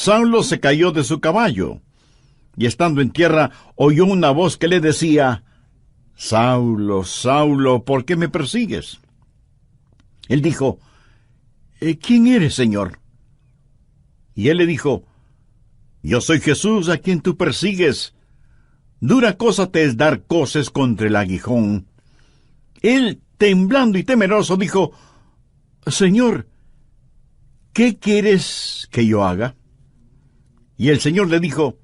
Saulo se cayó de su caballo, y estando en tierra oyó una voz que le decía: Saulo, Saulo, ¿por qué me persigues? Él dijo: ¿Quién eres, Señor? Y él le dijo: Yo soy Jesús a quien tú persigues. Dura cosa te es dar coces contra el aguijón. Él, temblando y temeroso, dijo: Señor, ¿qué quieres que yo haga? Y el Señor le dijo: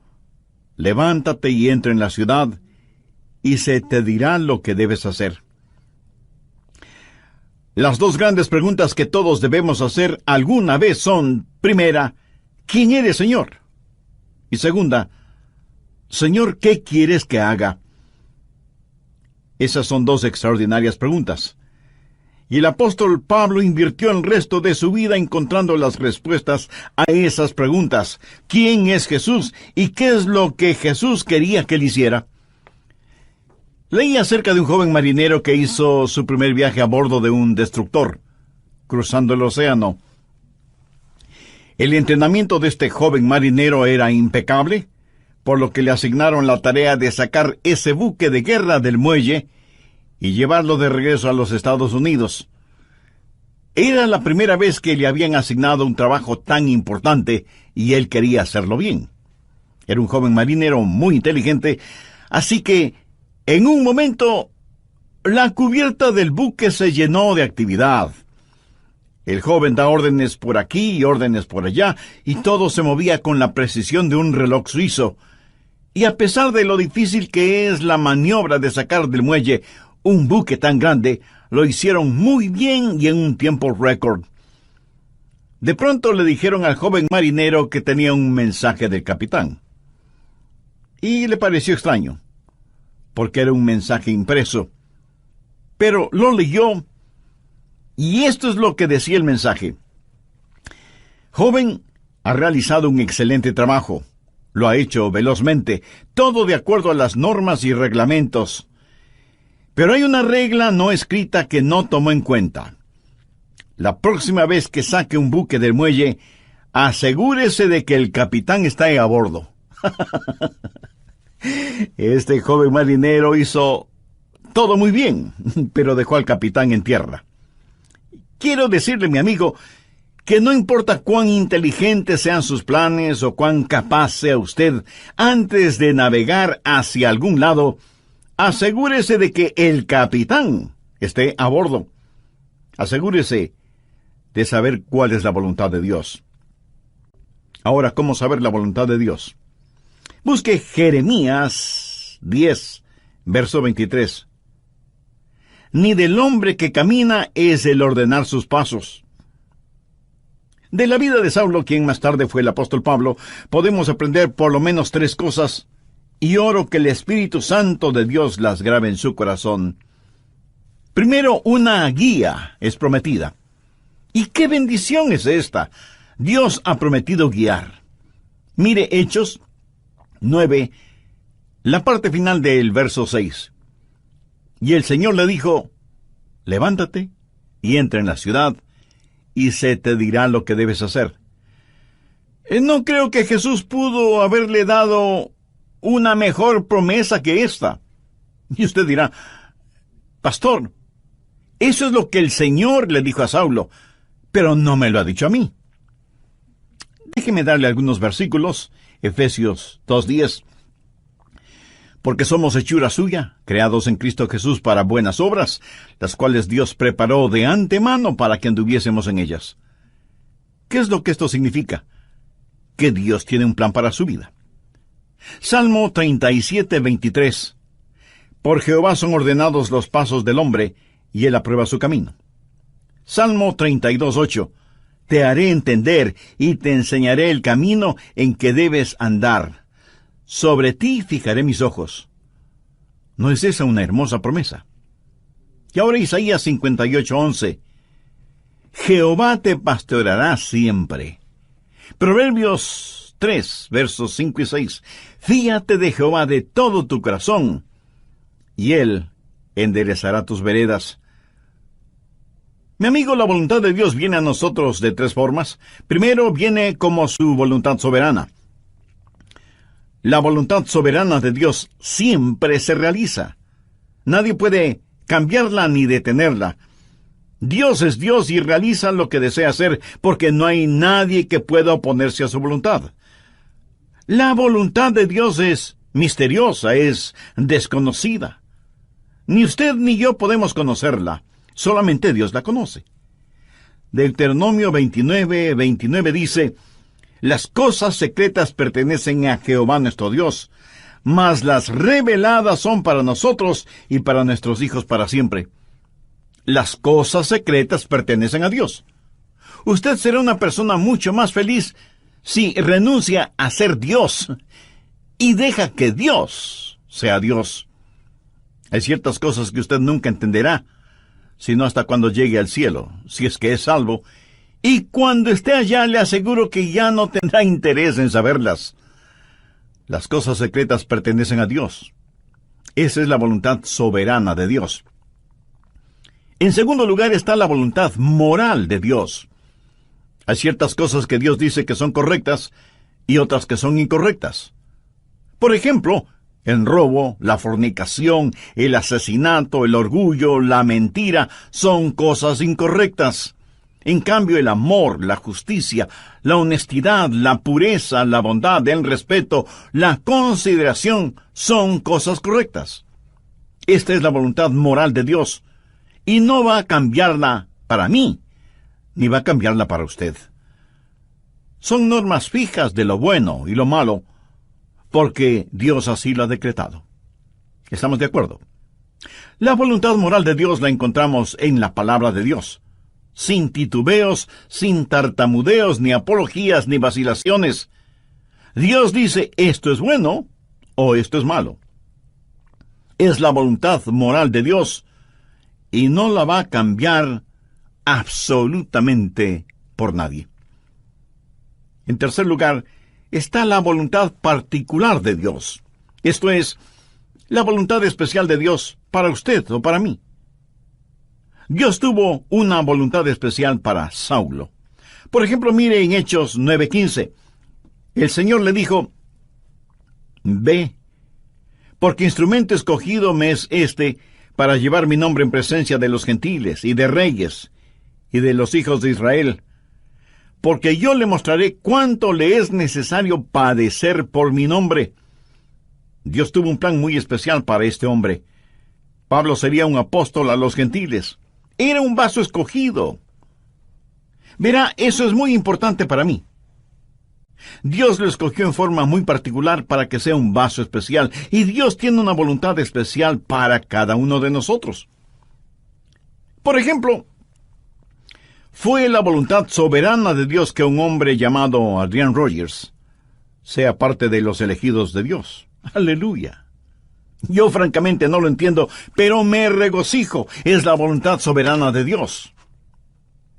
Levántate y entra en la ciudad, y se te dirá lo que debes hacer. Las dos grandes preguntas que todos debemos hacer alguna vez son: primera, ¿quién eres, Señor? Y segunda, Señor, ¿qué quieres que haga? Esas son dos extraordinarias preguntas. Y el apóstol Pablo invirtió el resto de su vida encontrando las respuestas a esas preguntas. ¿Quién es Jesús? ¿Y qué es lo que Jesús quería que él hiciera? Leí acerca de un joven marinero que hizo su primer viaje a bordo de un destructor, cruzando el océano. El entrenamiento de este joven marinero era impecable, por lo que le asignaron la tarea de sacar ese buque de guerra del muelle y llevarlo de regreso a los Estados Unidos. Era la primera vez que le habían asignado un trabajo tan importante y él quería hacerlo bien. Era un joven marinero muy inteligente, así que en un momento la cubierta del buque se llenó de actividad. El joven da órdenes por aquí y órdenes por allá, y todo se movía con la precisión de un reloj suizo. Y a pesar de lo difícil que es la maniobra de sacar del muelle un buque tan grande, lo hicieron muy bien y en un tiempo récord. De pronto le dijeron al joven marinero que tenía un mensaje del capitán. Y le pareció extraño, porque era un mensaje impreso. Pero lo leyó, y esto es lo que decía el mensaje. Joven, ha realizado un excelente trabajo. Lo ha hecho velozmente, todo de acuerdo a las normas y reglamentos. Pero hay una regla no escrita que no tomó en cuenta. La próxima vez que saque un buque del muelle, asegúrese de que el capitán está a bordo. Este joven marinero hizo todo muy bien, pero dejó al capitán en tierra. Quiero decirle, mi amigo, que no importa cuán inteligentes sean sus planes o cuán capaz sea usted, antes de navegar hacia algún lado, asegúrese de que el capitán esté a bordo. Asegúrese de saber cuál es la voluntad de Dios. Ahora, ¿cómo saber la voluntad de Dios? Busque Jeremías 10, verso 23. Ni del hombre que camina es el ordenar sus pasos. De la vida de Saulo, quien más tarde fue el apóstol Pablo, podemos aprender por lo menos 3 cosas, y oro que el Espíritu Santo de Dios las grabe en su corazón. Primero, una guía es prometida. ¿Y qué bendición es esta? Dios ha prometido guiar. Mire Hechos 9, la parte final del verso 6. Y el Señor le dijo: levántate y entra en la ciudad, y se te dirá lo que debes hacer. No creo que Jesús pudo haberle dado una mejor promesa que esta. Y usted dirá: pastor, eso es lo que el Señor le dijo a Saulo, pero no me lo ha dicho a mí. Déjeme darle algunos versículos. Efesios 2:10. Porque somos hechura suya, creados en Cristo Jesús para buenas obras, las cuales Dios preparó de antemano para que anduviésemos en ellas. ¿Qué es lo que esto significa? Que Dios tiene un plan para su vida. Salmo 37:23. Por Jehová son ordenados los pasos del hombre, y él aprueba su camino. Salmo 32:8. Te haré entender y te enseñaré el camino en que debes andar. Sobre ti fijaré mis ojos. ¿No es esa una hermosa promesa? Y ahora Isaías 58:11. Jehová te pastoreará siempre. Proverbios 3, versos 5 y 6. Fíate de Jehová de todo tu corazón, y él enderezará tus veredas. Mi amigo, la voluntad de Dios viene a nosotros de tres formas. Primero, viene como su voluntad soberana. La voluntad soberana de Dios siempre se realiza. Nadie puede cambiarla ni detenerla. Dios es Dios y realiza lo que desea hacer, porque no hay nadie que pueda oponerse a su voluntad. La voluntad de Dios es misteriosa, es desconocida. Ni usted ni yo podemos conocerla, solamente Dios la conoce. Deuteronomio 29:29 dice: las cosas secretas pertenecen a Jehová nuestro Dios, mas las reveladas son para nosotros y para nuestros hijos para siempre. Las cosas secretas pertenecen a Dios. Usted será una persona mucho más feliz si renuncia a ser Dios y deja que Dios sea Dios. Hay ciertas cosas que usted nunca entenderá, sino hasta cuando llegue al cielo, si es que es salvo, y cuando esté allá le aseguro que ya no tendrá interés en saberlas. Las cosas secretas pertenecen a Dios. Esa es la voluntad soberana de Dios. En segundo lugar está la voluntad moral de Dios. Hay ciertas cosas que Dios dice que son correctas y otras que son incorrectas. Por ejemplo, el robo, la fornicación, el asesinato, el orgullo, la mentira son cosas incorrectas. En cambio, el amor, la justicia, la honestidad, la pureza, la bondad, el respeto, la consideración son cosas correctas. Esta es la voluntad moral de Dios, y no va a cambiarla para mí, ni va a cambiarla para usted. Son normas fijas de lo bueno y lo malo, porque Dios así lo ha decretado. ¿Estamos de acuerdo? La voluntad moral de Dios la encontramos en la palabra de Dios, sin titubeos, sin tartamudeos, ni apologías, ni vacilaciones. Dios dice, esto es bueno, o esto es malo. Es la voluntad moral de Dios, y no la va a cambiar absolutamente por nadie. En tercer lugar, está la voluntad particular de Dios. Esto es, la voluntad especial de Dios para usted o para mí. Dios tuvo una voluntad especial para Saulo. Por ejemplo, mire en Hechos 9:15. El Señor le dijo, ve, porque instrumento escogido me es este para llevar mi nombre en presencia de los gentiles y de reyes y de los hijos de Israel, porque yo le mostraré cuánto le es necesario padecer por mi nombre. Dios tuvo un plan muy especial para este hombre. Pablo sería un apóstol a los gentiles. Era un vaso escogido. Verá, eso es muy importante para mí. Dios lo escogió en forma muy particular para que sea un vaso especial, y Dios tiene una voluntad especial para cada uno de nosotros. Por ejemplo, fue la voluntad soberana de Dios que un hombre llamado Adrian Rogers sea parte de los elegidos de Dios. ¡Aleluya! Yo francamente no lo entiendo, pero me regocijo. Es la voluntad soberana de Dios.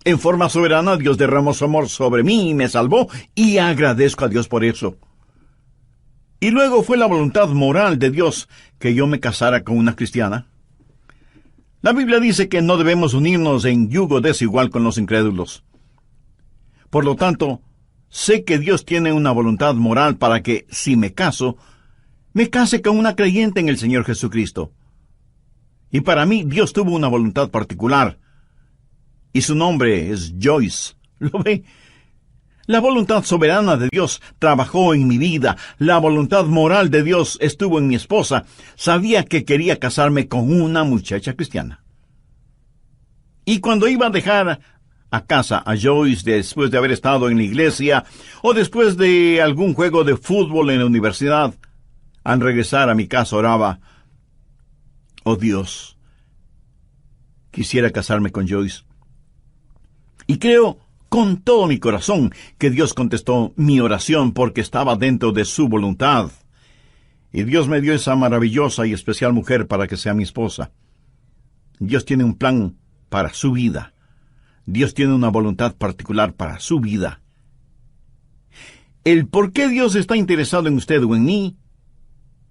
En forma soberana, Dios derramó su amor sobre mí y me salvó, y agradezco a Dios por eso. Y luego fue la voluntad moral de Dios que yo me casara con una cristiana. La Biblia dice que no debemos unirnos en yugo desigual con los incrédulos. Por lo tanto, sé que Dios tiene una voluntad moral para que, si me case con una creyente en el Señor Jesucristo. Y para mí, Dios tuvo una voluntad particular, y su nombre es Joyce. ¿Lo ve? La voluntad soberana de Dios trabajó en mi vida. La voluntad moral de Dios estuvo en mi esposa. Sabía que quería casarme con una muchacha cristiana. Y cuando iba a dejar a casa a Joyce después de haber estado en la iglesia, o después de algún juego de fútbol en la universidad, al regresar a mi casa oraba, oh Dios, quisiera casarme con Joyce. Y creo con todo mi corazón que Dios contestó mi oración porque estaba dentro de su voluntad. Y Dios me dio esa maravillosa y especial mujer para que sea mi esposa. Dios tiene un plan para su vida. Dios tiene una voluntad particular para su vida. El por qué Dios está interesado en usted o en mí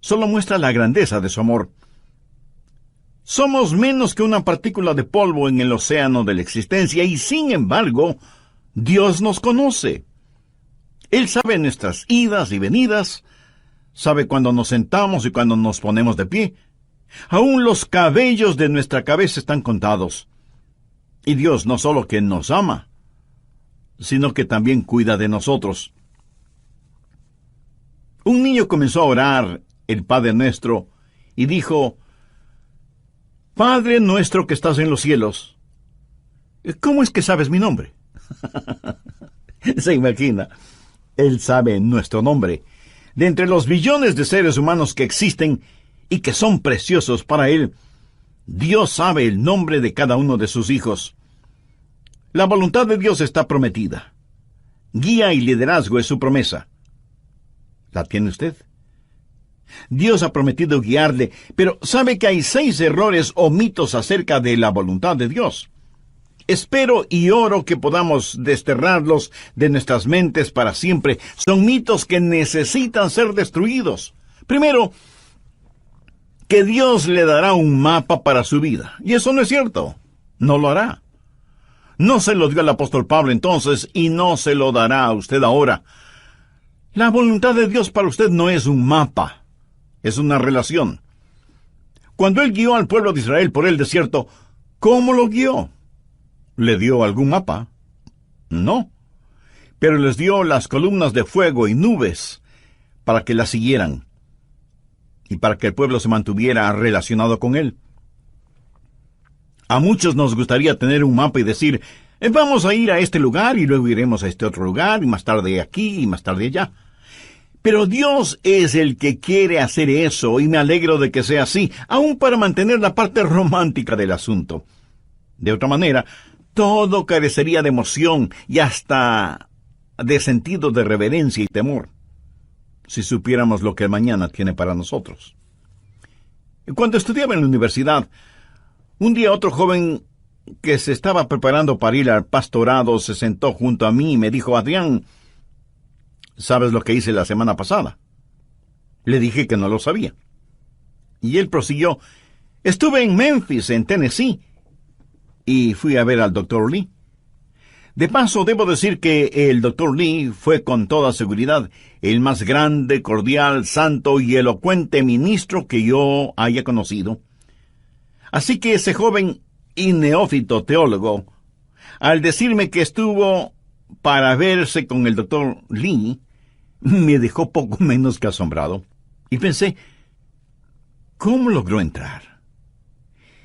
solo muestra la grandeza de su amor. Somos menos que una partícula de polvo en el océano de la existencia y, sin embargo, Dios nos conoce. Él sabe nuestras idas y venidas, sabe cuando nos sentamos y cuando nos ponemos de pie. Aún los cabellos de nuestra cabeza están contados. Y Dios no solo que nos ama, sino que también cuida de nosotros. Un niño comenzó a orar el Padre Nuestro y dijo: Padre nuestro que estás en los cielos. ¿Cómo es que sabes mi nombre? Se imagina, Él sabe nuestro nombre. De entre los billones de seres humanos que existen y que son preciosos para Él, Dios sabe el nombre de cada uno de sus hijos. La voluntad de Dios está prometida. Guía y liderazgo es su promesa. ¿La tiene usted? Dios ha prometido guiarle, pero sabe que hay 6 errores o mitos acerca de la voluntad de Dios. Espero y oro que podamos desterrarlos de nuestras mentes para siempre. Son mitos que necesitan ser destruidos. Primero, que Dios le dará un mapa para su vida. Y eso no es cierto. No lo hará. No se lo dio al apóstol Pablo entonces y no se lo dará a usted ahora. La voluntad de Dios para usted no es un mapa. Es una relación. Cuando Él guió al pueblo de Israel por el desierto, ¿cómo lo guió? ¿Le dio algún mapa? No. Pero les dio las columnas de fuego y nubes para que las siguieran y para que el pueblo se mantuviera relacionado con Él. A muchos nos gustaría tener un mapa y decir, vamos a ir a este lugar y luego iremos a este otro lugar y más tarde aquí y más tarde allá. Pero Dios es el que quiere hacer eso y me alegro de que sea así, aun para mantener la parte romántica del asunto. De otra manera, todo carecería de emoción y hasta de sentido de reverencia y temor, si supiéramos lo que el mañana tiene para nosotros. Cuando estudiaba en la universidad, un día otro joven que se estaba preparando para ir al pastorado se sentó junto a mí y me dijo: Adrián, ¿sabes lo que hice la semana pasada? Le dije que no lo sabía. Y él prosiguió: estuve en Memphis, en Tennessee, y fui a ver al Dr. Lee. De paso, debo decir que el Dr. Lee fue con toda seguridad el más grande, cordial, santo y elocuente ministro que yo haya conocido. Así que ese joven y neófito teólogo, al decirme que estuvo para verse con el Dr. Lee, me dejó poco menos que asombrado. Y pensé, ¿cómo logró entrar?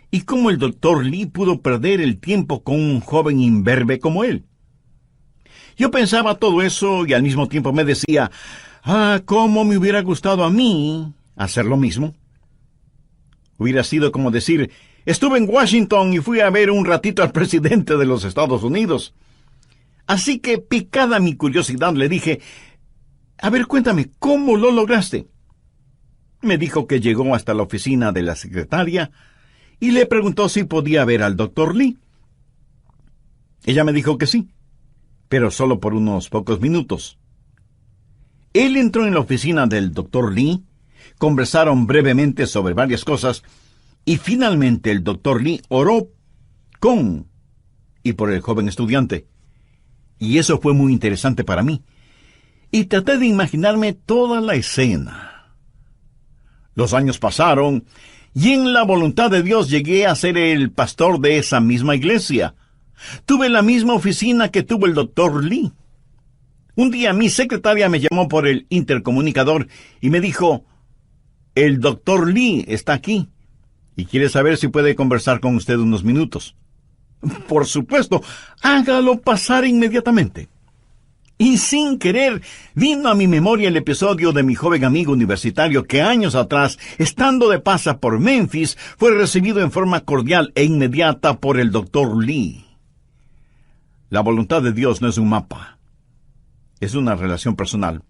¿Y cómo el Dr. Lee pudo perder el tiempo con un joven imberbe como él? Yo pensaba todo eso y al mismo tiempo me decía, cómo me hubiera gustado a mí hacer lo mismo. Hubiera sido como decir, estuve en Washington y fui a ver un ratito al presidente de los Estados Unidos. Así que, picada mi curiosidad, le dije, a ver, cuéntame, ¿cómo lo lograste? Me dijo que llegó hasta la oficina de la secretaria y le preguntó si podía ver al Dr. Lee. Ella me dijo que sí, pero solo por unos pocos minutos. Él entró en la oficina del Dr. Lee, conversaron brevemente sobre varias cosas, y finalmente el Dr. Lee oró con y por el joven estudiante. Y eso fue muy interesante para mí. Y traté de imaginarme toda la escena. Los años pasaron, y en la voluntad de Dios llegué a ser el pastor de esa misma iglesia. Tuve la misma oficina que tuvo el Dr. Lee. Un día mi secretaria me llamó por el intercomunicador y me dijo, el Dr. Lee está aquí y quiere saber si puede conversar con usted unos minutos. Por supuesto, hágalo pasar inmediatamente. Y sin querer, vino a mi memoria el episodio de mi joven amigo universitario que años atrás, estando de paso por Memphis, fue recibido en forma cordial e inmediata por el Dr. Lee. La voluntad de Dios no es un mapa, es una relación personal.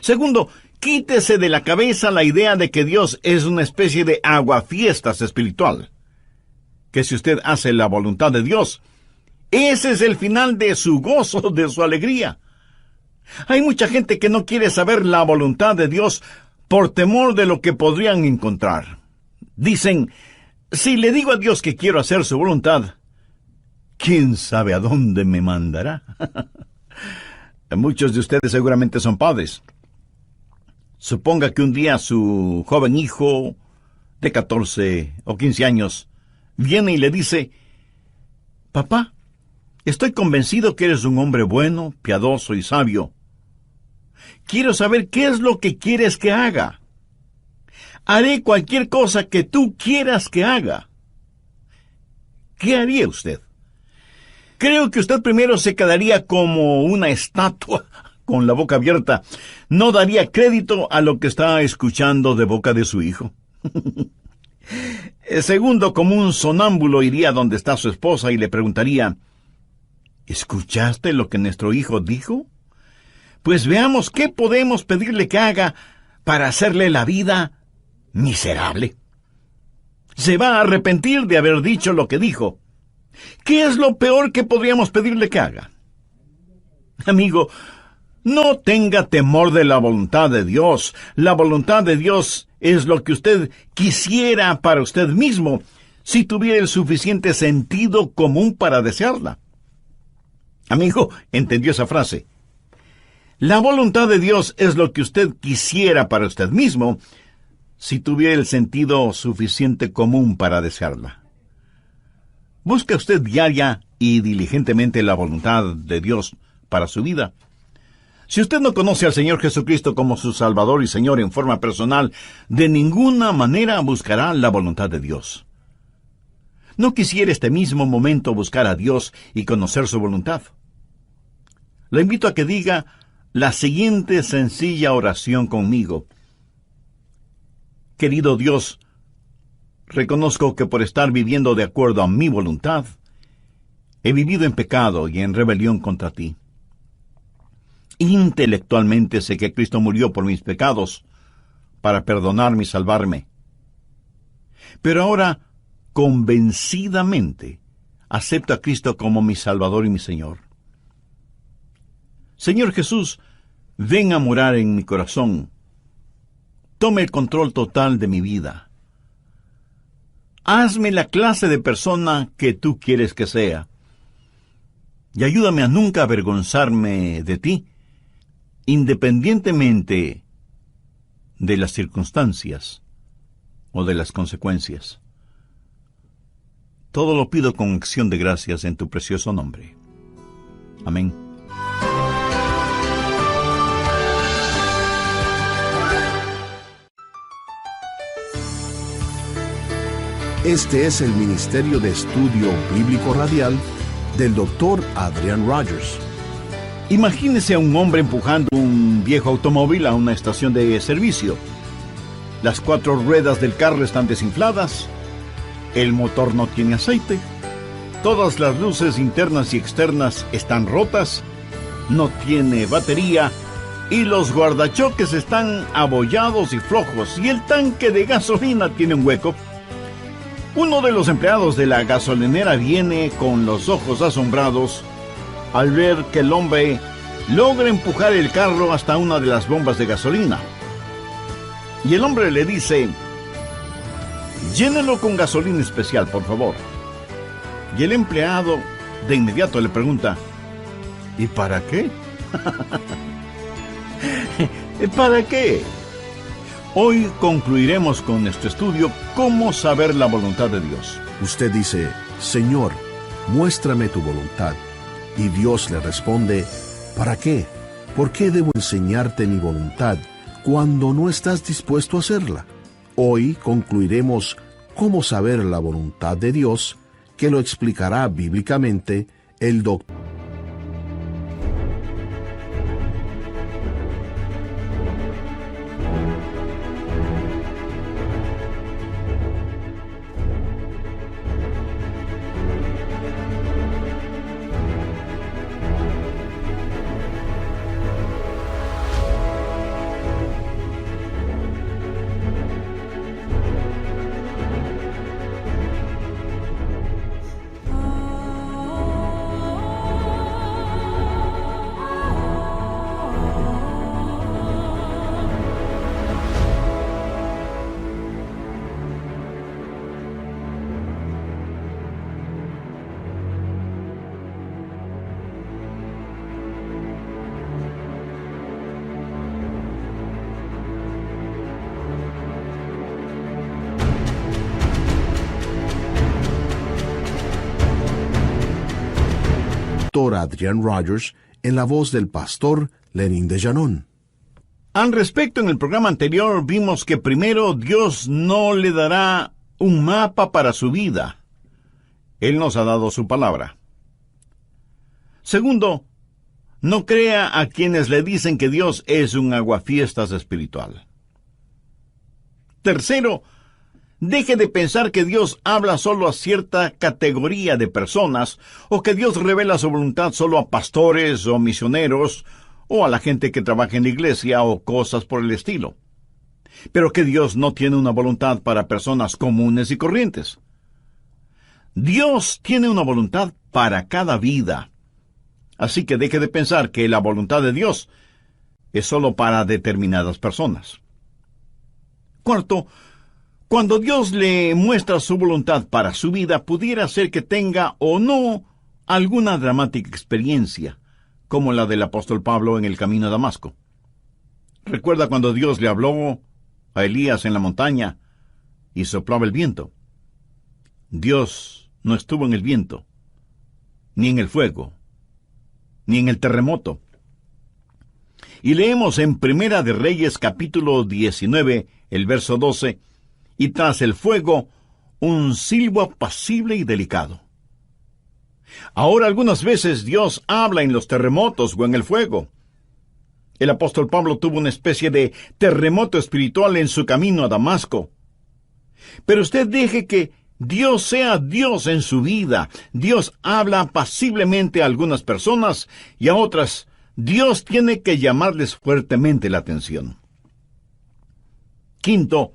Segundo, quítese de la cabeza la idea de que Dios es una especie de aguafiestas espiritual. Que si usted hace la voluntad de Dios, ese es el final de su gozo, de su alegría. Hay mucha gente que no quiere saber la voluntad de Dios por temor de lo que podrían encontrar. Dicen, si le digo a Dios que quiero hacer su voluntad, ¿quién sabe a dónde me mandará? Muchos de ustedes seguramente son padres. Suponga que un día su joven hijo de 14 o 15 años viene y le dice, papá, estoy convencido que eres un hombre bueno, piadoso y sabio. Quiero saber qué es lo que quieres que haga. Haré cualquier cosa que tú quieras que haga. ¿Qué haría usted? Creo que usted primero se quedaría como una estatua con la boca abierta. No daría crédito a lo que está escuchando de boca de su hijo. Segundo, como un sonámbulo iría donde está su esposa y le preguntaría, ¿escuchaste lo que nuestro hijo dijo? Pues veamos qué podemos pedirle que haga para hacerle la vida miserable. Se va a arrepentir de haber dicho lo que dijo. ¿Qué es lo peor que podríamos pedirle que haga? Amigo, no tenga temor de la voluntad de Dios. La voluntad de Dios es lo que usted quisiera para usted mismo, si tuviera el suficiente sentido común para desearla. Amigo, ¿entendió esa frase? La voluntad de Dios es lo que usted quisiera para usted mismo, si tuviera el sentido suficiente común para desearla. ¿Busca usted diaria y diligentemente la voluntad de Dios para su vida? Si usted no conoce al Señor Jesucristo como su Salvador y Señor en forma personal, de ninguna manera buscará la voluntad de Dios. ¿No quisiera este mismo momento buscar a Dios y conocer su voluntad? Le invito a que diga la siguiente sencilla oración conmigo. Querido Dios, reconozco que por estar viviendo de acuerdo a mi voluntad, he vivido en pecado y en rebelión contra ti. Intelectualmente sé que Cristo murió por mis pecados, para perdonarme y salvarme. Pero ahora, convencidamente, acepto a Cristo como mi Salvador y mi Señor. Señor Jesús, ven a morar en mi corazón. Tome el control total de mi vida. Hazme la clase de persona que tú quieres que sea. Y ayúdame a nunca avergonzarme de ti, independientemente de las circunstancias o de las consecuencias. Todo lo pido con acción de gracias en tu precioso nombre. Amén. Este es el Ministerio de Estudio Bíblico Radial del Dr. Adrian Rogers. Imagínese a un hombre empujando un viejo automóvil a una estación de servicio. Las 4 ruedas del carro están desinfladas, el motor no tiene aceite, todas las luces internas y externas están rotas, no tiene batería y los guardachoques están abollados y flojos y el tanque de gasolina tiene un hueco. Uno de los empleados de la gasolinera viene con los ojos asombrados al ver que el hombre logra empujar el carro hasta una de las bombas de gasolina. Y el hombre le dice, llénelo con gasolina especial, por favor. Y el empleado de inmediato le pregunta, ¿y para qué? ¿Para qué? Hoy concluiremos con nuestro estudio cómo saber la voluntad de Dios. Usted dice, Señor, muéstrame tu voluntad. Y Dios le responde, ¿para qué? ¿Por qué debo enseñarte mi voluntad cuando no estás dispuesto a hacerla? Hoy concluiremos cómo saber la voluntad de Dios, que lo explicará bíblicamente el doctor. pastor Adrian Rogers en la voz del pastor Lenin de Llanón. Al respecto, en el programa anterior vimos que primero Dios no le dará un mapa para su vida. Él nos ha dado su palabra. Segundo, no crea a quienes le dicen que Dios es un aguafiestas espiritual. Tercero, deje de pensar que Dios habla solo a cierta categoría de personas o que Dios revela su voluntad solo a pastores o misioneros o a la gente que trabaja en la iglesia o cosas por el estilo. Pero que Dios no tiene una voluntad para personas comunes y corrientes. Dios tiene una voluntad para cada vida. Así que deje de pensar que la voluntad de Dios es solo para determinadas personas. Cuarto, cuando Dios le muestra su voluntad para su vida, pudiera ser que tenga o no alguna dramática experiencia, como la del apóstol Pablo en el camino a Damasco. ¿Recuerda cuando Dios le habló a Elías en la montaña y soplaba el viento? Dios no estuvo en el viento, ni en el fuego, ni en el terremoto. Y leemos en Primera de Reyes capítulo 19, el verso 12, y tras el fuego, un silbo apacible y delicado. Ahora algunas veces Dios habla en los terremotos o en el fuego. El apóstol Pablo tuvo una especie de terremoto espiritual en su camino a Damasco. Pero usted deje que Dios sea Dios en su vida. Dios habla apaciblemente a algunas personas y a otras Dios tiene que llamarles fuertemente la atención. Quinto,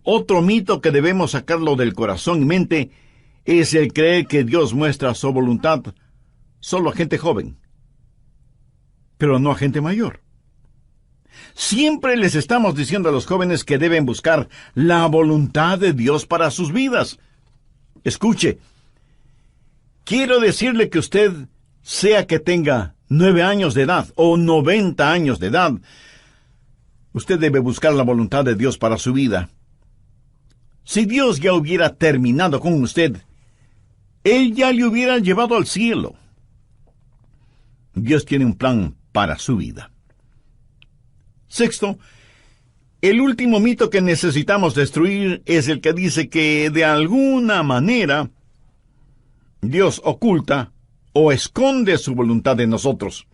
otro mito que debemos sacarlo del corazón y mente es el creer que Dios muestra su voluntad solo a gente joven, pero no a gente mayor. Siempre les estamos diciendo a los jóvenes que deben buscar la voluntad de Dios para sus vidas. Escuche, quiero decirle que usted, sea que tenga 9 años de edad o 90 años de edad, usted debe buscar la voluntad de Dios para su vida. Si Dios ya hubiera terminado con usted, Él ya le hubiera llevado al cielo. Dios tiene un plan para su vida. Sexto, el último mito que necesitamos destruir es el que dice que de alguna manera Dios oculta o esconde su voluntad de nosotros.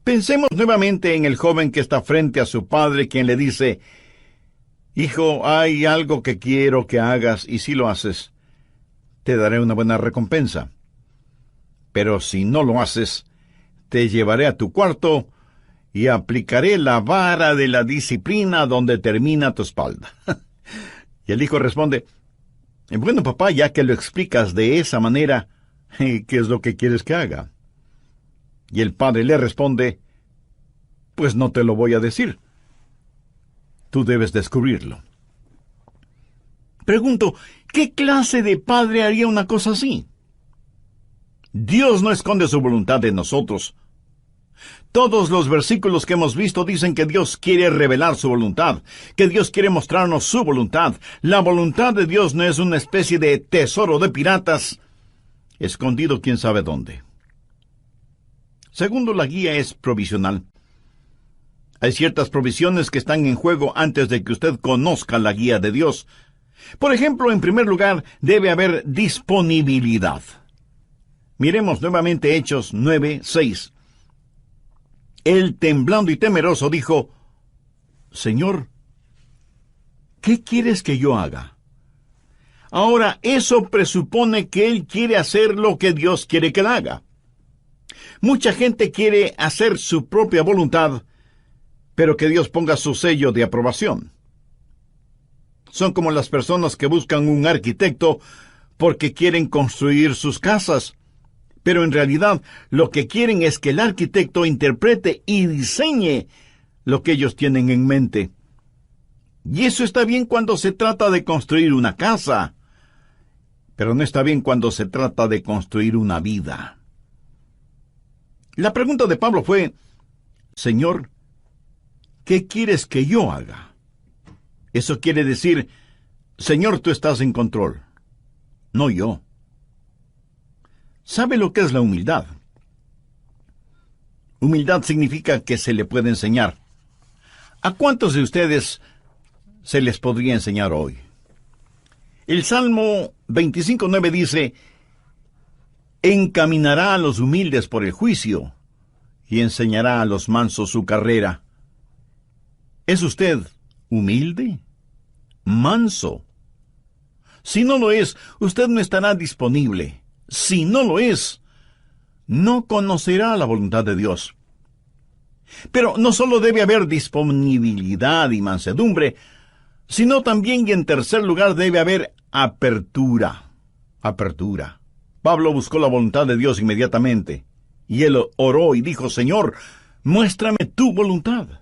Pensemos nuevamente en el joven que está frente a su padre, quien le dice: «Hijo, hay algo que quiero que hagas, y si lo haces, te daré una buena recompensa. Pero si no lo haces, te llevaré a tu cuarto y aplicaré la vara de la disciplina donde termina tu espalda». Y el hijo responde: «Bueno, papá, ya que lo explicas de esa manera, ¿qué es lo que quieres que haga?». Y el padre le responde: «Pues no te lo voy a decir. Tú debes descubrirlo». Pregunto, ¿qué clase de padre haría una cosa así? Dios no esconde su voluntad de nosotros. Todos los versículos que hemos visto dicen que Dios quiere revelar su voluntad, que Dios quiere mostrarnos su voluntad. La voluntad de Dios no es una especie de tesoro de piratas, escondido quién sabe dónde. Segundo, la guía es provisional. Hay ciertas provisiones que están en juego antes de que usted conozca la guía de Dios. Por ejemplo, en primer lugar, debe haber disponibilidad. Miremos nuevamente Hechos 9:6. Él, temblando y temeroso, dijo: «Señor, ¿qué quieres que yo haga?». Ahora, eso presupone que él quiere hacer lo que Dios quiere que él haga. Mucha gente quiere hacer su propia voluntad, pero que Dios ponga su sello de aprobación. Son como las personas que buscan un arquitecto porque quieren construir sus casas, pero en realidad lo que quieren es que el arquitecto interprete y diseñe lo que ellos tienen en mente. Y eso está bien cuando se trata de construir una casa, pero no está bien cuando se trata de construir una vida. La pregunta de Pablo fue: «Señor, ¿qué quieres que yo haga?». Eso quiere decir: «Señor, tú estás en control, no yo». ¿Sabe lo que es la humildad? Humildad significa que se le puede enseñar. ¿A cuántos de ustedes se les podría enseñar hoy? El Salmo 25:9 dice: encaminará a los humildes por el juicio y enseñará a los mansos su carrera. ¿Es usted humilde? ¿Manso? Si no lo es, usted no estará disponible. Si no lo es, no conocerá la voluntad de Dios. Pero no solo debe haber disponibilidad y mansedumbre, sino también, y en tercer lugar, debe haber apertura. Apertura. Pablo buscó la voluntad de Dios inmediatamente, y él oró y dijo: Señor, muéstrame tu voluntad.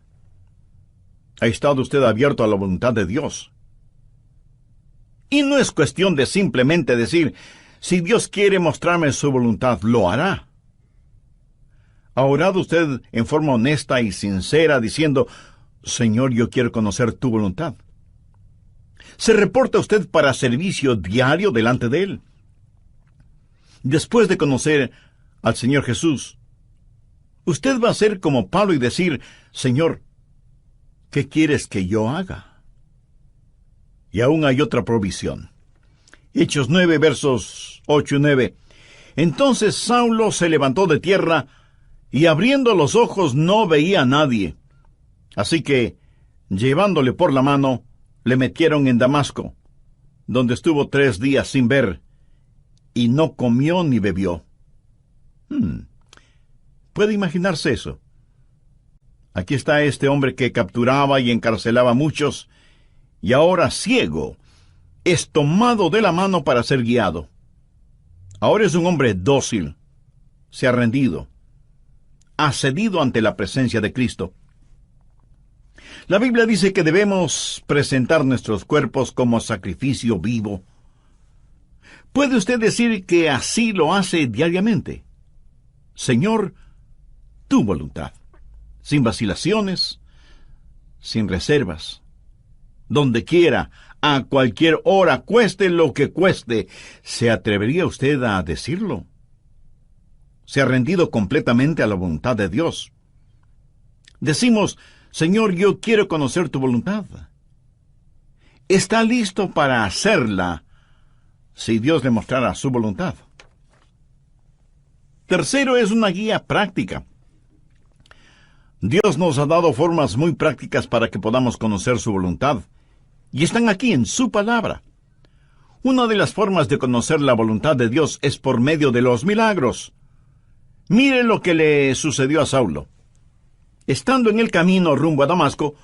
¿Ha estado usted abierto a la voluntad de Dios? Y no es cuestión de simplemente decir: si Dios quiere mostrarme su voluntad, lo hará. ¿Ha orado usted en forma honesta y sincera diciendo: Señor, yo quiero conocer tu voluntad? ¿Se reporta usted para servicio diario delante de Él? Después de conocer al Señor Jesús, usted va a ser como Pablo y decir: Señor, ¿qué quieres que yo haga? Y aún hay otra provisión. Hechos 9, versos 8 y 9. Entonces Saulo se levantó de tierra, y abriendo los ojos no veía a nadie. Así que, llevándole por la mano, le metieron en Damasco, donde estuvo 3 días sin ver, y no comió ni bebió. ¿Puede imaginarse eso? Aquí está este hombre que capturaba y encarcelaba a muchos, y ahora ciego, es tomado de la mano para ser guiado. Ahora es un hombre dócil, se ha rendido, ha cedido ante la presencia de Cristo. La Biblia dice que debemos presentar nuestros cuerpos como sacrificio vivo. ¿Puede usted decir que así lo hace diariamente? Señor, tu voluntad, sin vacilaciones, sin reservas, donde quiera, a cualquier hora, cueste lo que cueste. ¿Se atrevería usted a decirlo? ¿Se ha rendido completamente a la voluntad de Dios? Decimos: Señor, yo quiero conocer tu voluntad. ¿Está listo para hacerla si Dios le mostrara su voluntad? Tercero, es una guía práctica. Dios nos ha dado formas muy prácticas para que podamos conocer su voluntad, y están aquí en su palabra. Una de las formas de conocer la voluntad de Dios es por medio de los milagros. Mire lo que le sucedió a Saulo. Estando en el camino rumbo a Damasco,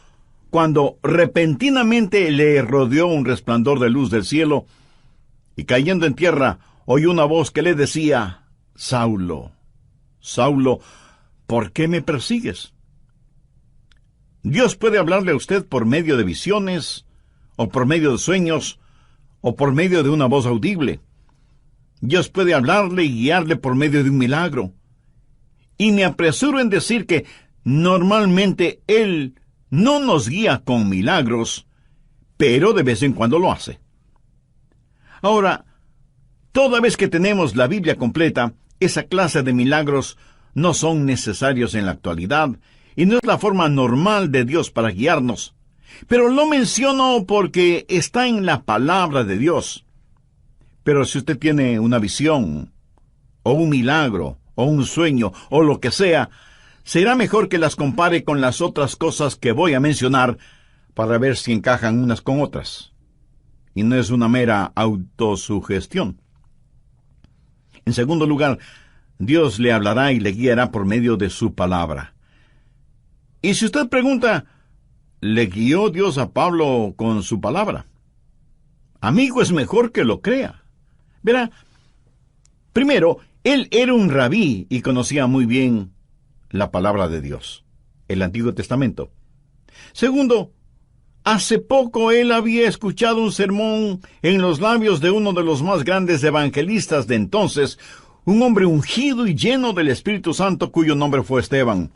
cuando repentinamente le rodeó un resplandor de luz del cielo, y cayendo en tierra, oyó una voz que le decía: Saulo, Saulo, ¿por qué me persigues? Dios puede hablarle a usted por medio de visiones, o por medio de sueños, o por medio de una voz audible. Dios puede hablarle y guiarle por medio de un milagro. Y me apresuro en decir que normalmente Él no nos guía con milagros, pero de vez en cuando lo hace. Ahora, toda vez que tenemos la Biblia completa, esa clase de milagros no son necesarios en la actualidad, y no es la forma normal de Dios para guiarnos. Pero lo menciono porque está en la palabra de Dios. Pero si usted tiene una visión, o un milagro, o un sueño, o lo que sea, será mejor que las compare con las otras cosas que voy a mencionar para ver si encajan unas con otras. Y no es una mera autosugestión. En segundo lugar, Dios le hablará y le guiará por medio de su palabra. Y si usted pregunta, ¿le guió Dios a Pablo con su palabra? Amigo, es mejor que lo crea. Verá, primero, él era un rabí y conocía muy bien la palabra de Dios, el Antiguo Testamento. Segundo, hace poco él había escuchado un sermón en los labios de uno de los más grandes evangelistas de entonces, un hombre ungido y lleno del Espíritu Santo, cuyo nombre fue Esteban.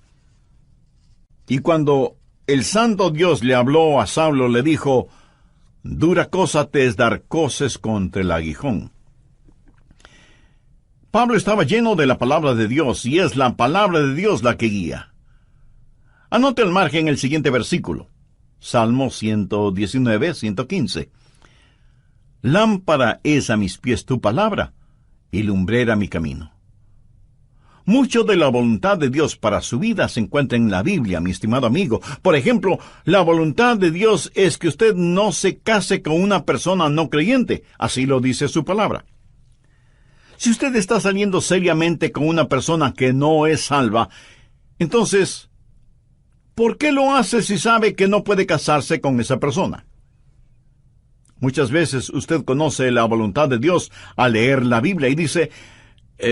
Y cuando el santo Dios le habló a Saulo, le dijo: dura cosa te es dar coces contra el aguijón. Pablo estaba lleno de la palabra de Dios, y es la palabra de Dios la que guía. Anote al margen el siguiente versículo. Salmo 119, 115. Lámpara es a mis pies tu palabra, y lumbrera mi camino. Mucho de la voluntad de Dios para su vida se encuentra en la Biblia, mi estimado amigo. Por ejemplo, la voluntad de Dios es que usted no se case con una persona no creyente. Así lo dice su palabra. Si usted está saliendo seriamente con una persona que no es salva, entonces, ¿por qué lo hace si sabe que no puede casarse con esa persona? Muchas veces usted conoce la voluntad de Dios al leer la Biblia y dice,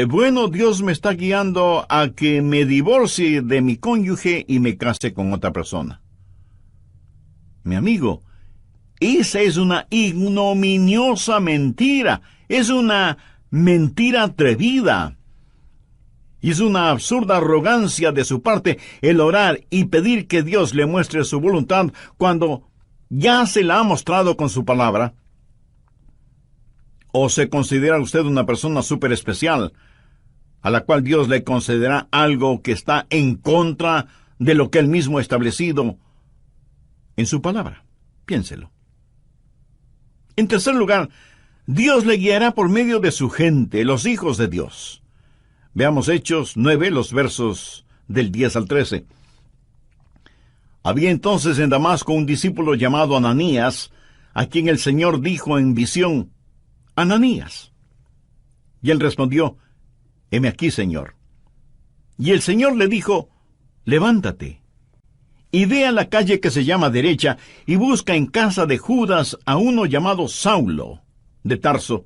bueno, Dios me está guiando a que me divorcie de mi cónyuge y me case con otra persona. Mi amigo, esa es una ignominiosa mentira. Es una mentira atrevida. Y es una absurda arrogancia de su parte el orar y pedir que Dios le muestre su voluntad cuando ya se la ha mostrado con su palabra. ¿O se considera usted una persona súper especial, a la cual Dios le concederá algo que está en contra de lo que Él mismo ha establecido en su palabra? Piénselo. En tercer lugar, Dios le guiará por medio de su gente, los hijos de Dios. Veamos Hechos 9, los versos del 10 al 13. Había entonces en Damasco un discípulo llamado Ananías, a quien el Señor dijo en visión, Ananías. Y él respondió, heme aquí, Señor. Y el Señor le dijo, levántate, y ve a la calle que se llama Derecha, y busca en casa de Judas a uno llamado Saulo, de Tarso,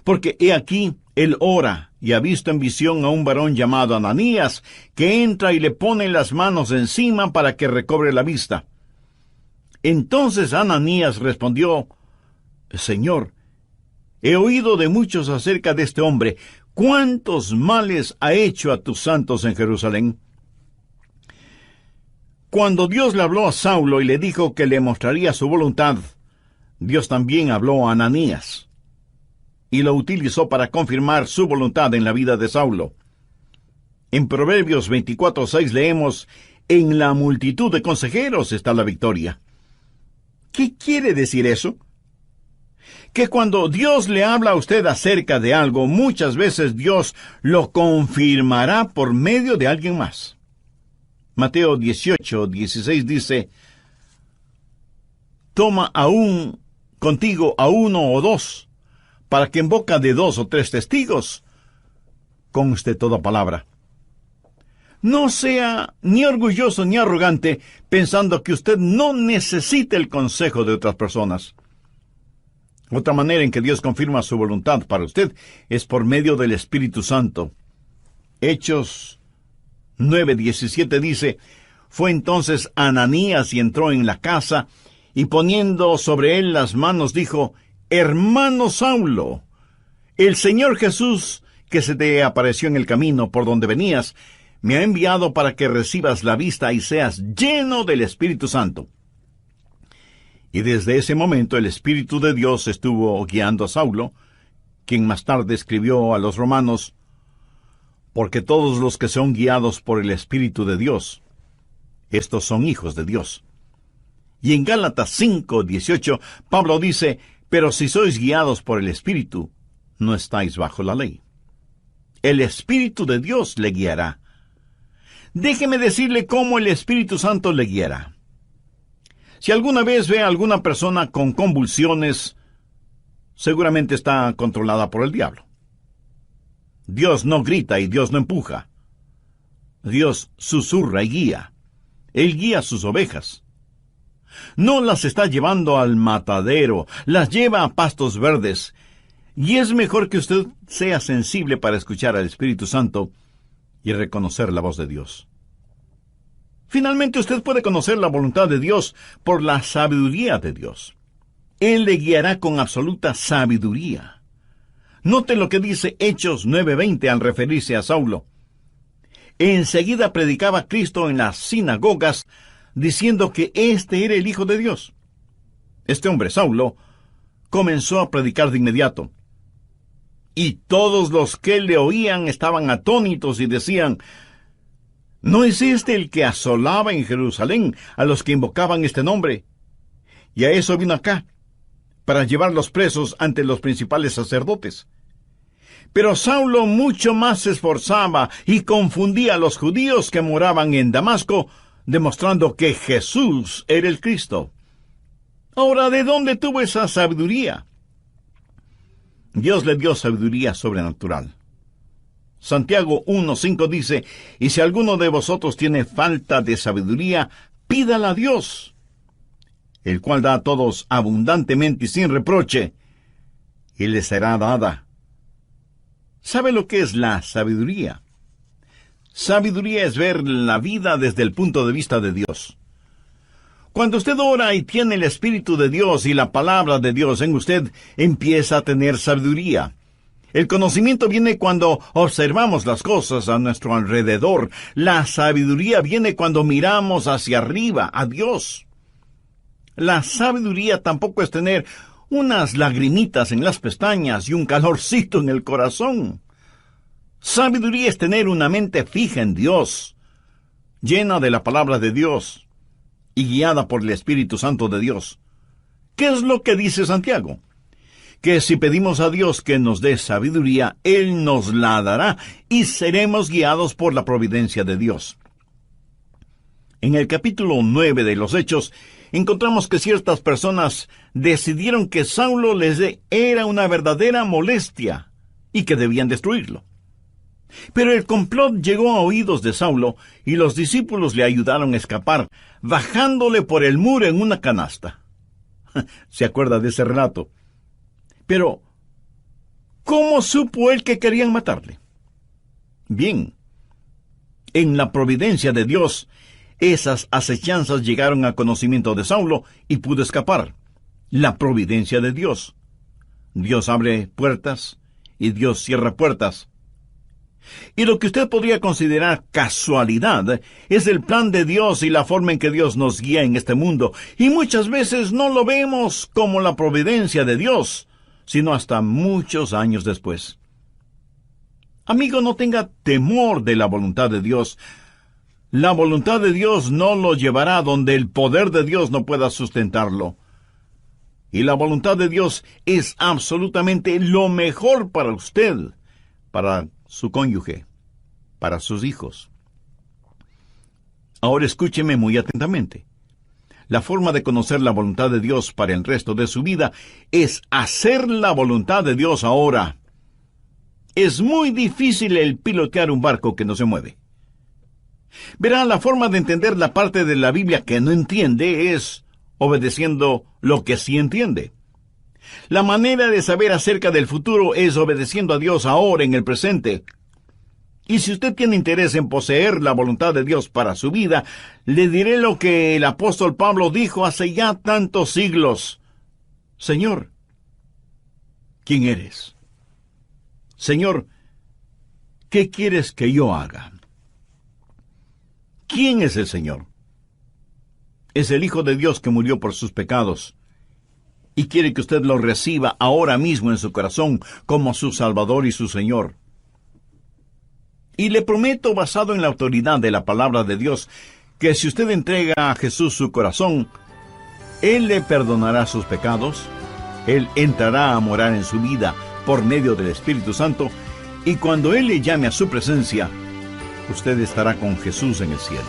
porque he aquí, él ora, y ha visto en visión a un varón llamado Ananías, que entra y le pone las manos encima para que recobre la vista. Entonces Ananías respondió, Señor, he oído de muchos acerca de este hombre. ¿Cuántos males ha hecho a tus santos en Jerusalén? Cuando Dios le habló a Saulo y le dijo que le mostraría su voluntad, Dios también habló a Ananías y lo utilizó para confirmar su voluntad en la vida de Saulo. En Proverbios 24:6 leemos, en la multitud de consejeros está la victoria. ¿Qué quiere decir eso? Que cuando Dios le habla a usted acerca de algo, muchas veces Dios lo confirmará por medio de alguien más. Mateo 18:16 dice, toma aún contigo a uno o dos, para que en boca de 2 o 3 testigos conste toda palabra. No sea ni orgulloso ni arrogante pensando que usted no necesita el consejo de otras personas. Otra manera en que Dios confirma su voluntad para usted es por medio del Espíritu Santo. Hechos 9:17 dice, fue entonces Ananías y entró en la casa, y poniendo sobre él las manos dijo, hermano Saulo, el Señor Jesús, que se te apareció en el camino por donde venías, me ha enviado para que recibas la vista y seas lleno del Espíritu Santo. Y desde ese momento el Espíritu de Dios estuvo guiando a Saulo, quien más tarde escribió a los romanos, porque todos los que son guiados por el Espíritu de Dios, estos son hijos de Dios. Y en Gálatas 5:18, Pablo dice, pero si sois guiados por el Espíritu, no estáis bajo la ley. El Espíritu de Dios le guiará. Déjeme decirle cómo el Espíritu Santo le guiará. Si alguna vez ve a alguna persona con convulsiones, seguramente está controlada por el diablo. Dios no grita y Dios no empuja. Dios susurra y guía. Él guía sus ovejas. No las está llevando al matadero, las lleva a pastos verdes. Y es mejor que usted sea sensible para escuchar al Espíritu Santo y reconocer la voz de Dios. Finalmente, usted puede conocer la voluntad de Dios por la sabiduría de Dios. Él le guiará con absoluta sabiduría. Note lo que dice Hechos 9:20 al referirse a Saulo. Enseguida predicaba Cristo en las sinagogas, diciendo que éste era el Hijo de Dios. Este hombre, Saulo, comenzó a predicar de inmediato. Y todos los que le oían estaban atónitos y decían: ¿no es este el que asolaba en Jerusalén a los que invocaban este nombre? Y a eso vino acá, para llevarlos presos ante los principales sacerdotes. Pero Saulo mucho más se esforzaba y confundía a los judíos que moraban en Damasco, demostrando que Jesús era el Cristo. Ahora, ¿de dónde tuvo esa sabiduría? Dios le dio sabiduría sobrenatural. Santiago 1:5 dice: y si alguno de vosotros tiene falta de sabiduría, pídala a Dios, el cual da a todos abundantemente y sin reproche, y le será dada. ¿Sabe lo que es la sabiduría? Sabiduría es ver la vida desde el punto de vista de Dios. Cuando usted ora y tiene el Espíritu de Dios y la palabra de Dios en usted, empieza a tener sabiduría. El conocimiento viene cuando observamos las cosas a nuestro alrededor. La sabiduría viene cuando miramos hacia arriba, a Dios. La sabiduría tampoco es tener unas lagrimitas en las pestañas y un calorcito en el corazón. Sabiduría es tener una mente fija en Dios, llena de la palabra de Dios y guiada por el Espíritu Santo de Dios. ¿Qué es lo que dice Santiago? Que si pedimos a Dios que nos dé sabiduría, Él nos la dará y seremos guiados por la providencia de Dios. En el capítulo 9 de los Hechos, encontramos que ciertas personas decidieron que Saulo era una verdadera molestia y que debían destruirlo. Pero el complot llegó a oídos de Saulo y los discípulos le ayudaron a escapar, bajándole por el muro en una canasta. ¿Se acuerda de ese relato? Pero, ¿cómo supo él que querían matarle? Bien, en la providencia de Dios, esas acechanzas llegaron a conocimiento de Saulo y pudo escapar. La providencia de Dios. Dios abre puertas y Dios cierra puertas. Y lo que usted podría considerar casualidad es el plan de Dios y la forma en que Dios nos guía en este mundo. Y muchas veces no lo vemos como la providencia de Dios, sino hasta muchos años después. Amigo, no tenga temor de la voluntad de Dios. La voluntad de Dios no lo llevará donde el poder de Dios no pueda sustentarlo. Y la voluntad de Dios es absolutamente lo mejor para usted, para su cónyuge, para sus hijos. Ahora escúcheme muy atentamente. La forma de conocer la voluntad de Dios para el resto de su vida es hacer la voluntad de Dios ahora. Es muy difícil el pilotear un barco que no se mueve. Verá, la forma de entender la parte de la Biblia que no entiende es obedeciendo lo que sí entiende. La manera de saber acerca del futuro es obedeciendo a Dios ahora en el presente. Y si usted tiene interés en poseer la voluntad de Dios para su vida, le diré lo que el apóstol Pablo dijo hace ya tantos siglos. Señor, ¿quién eres? Señor, ¿qué quieres que yo haga? ¿Quién es el Señor? Es el Hijo de Dios que murió por sus pecados y quiere que usted lo reciba ahora mismo en su corazón como su Salvador y su Señor. Y le prometo, basado en la autoridad de la palabra de Dios, que si usted entrega a Jesús su corazón, Él le perdonará sus pecados, Él entrará a morar en su vida por medio del Espíritu Santo, y cuando Él le llame a su presencia, usted estará con Jesús en el cielo.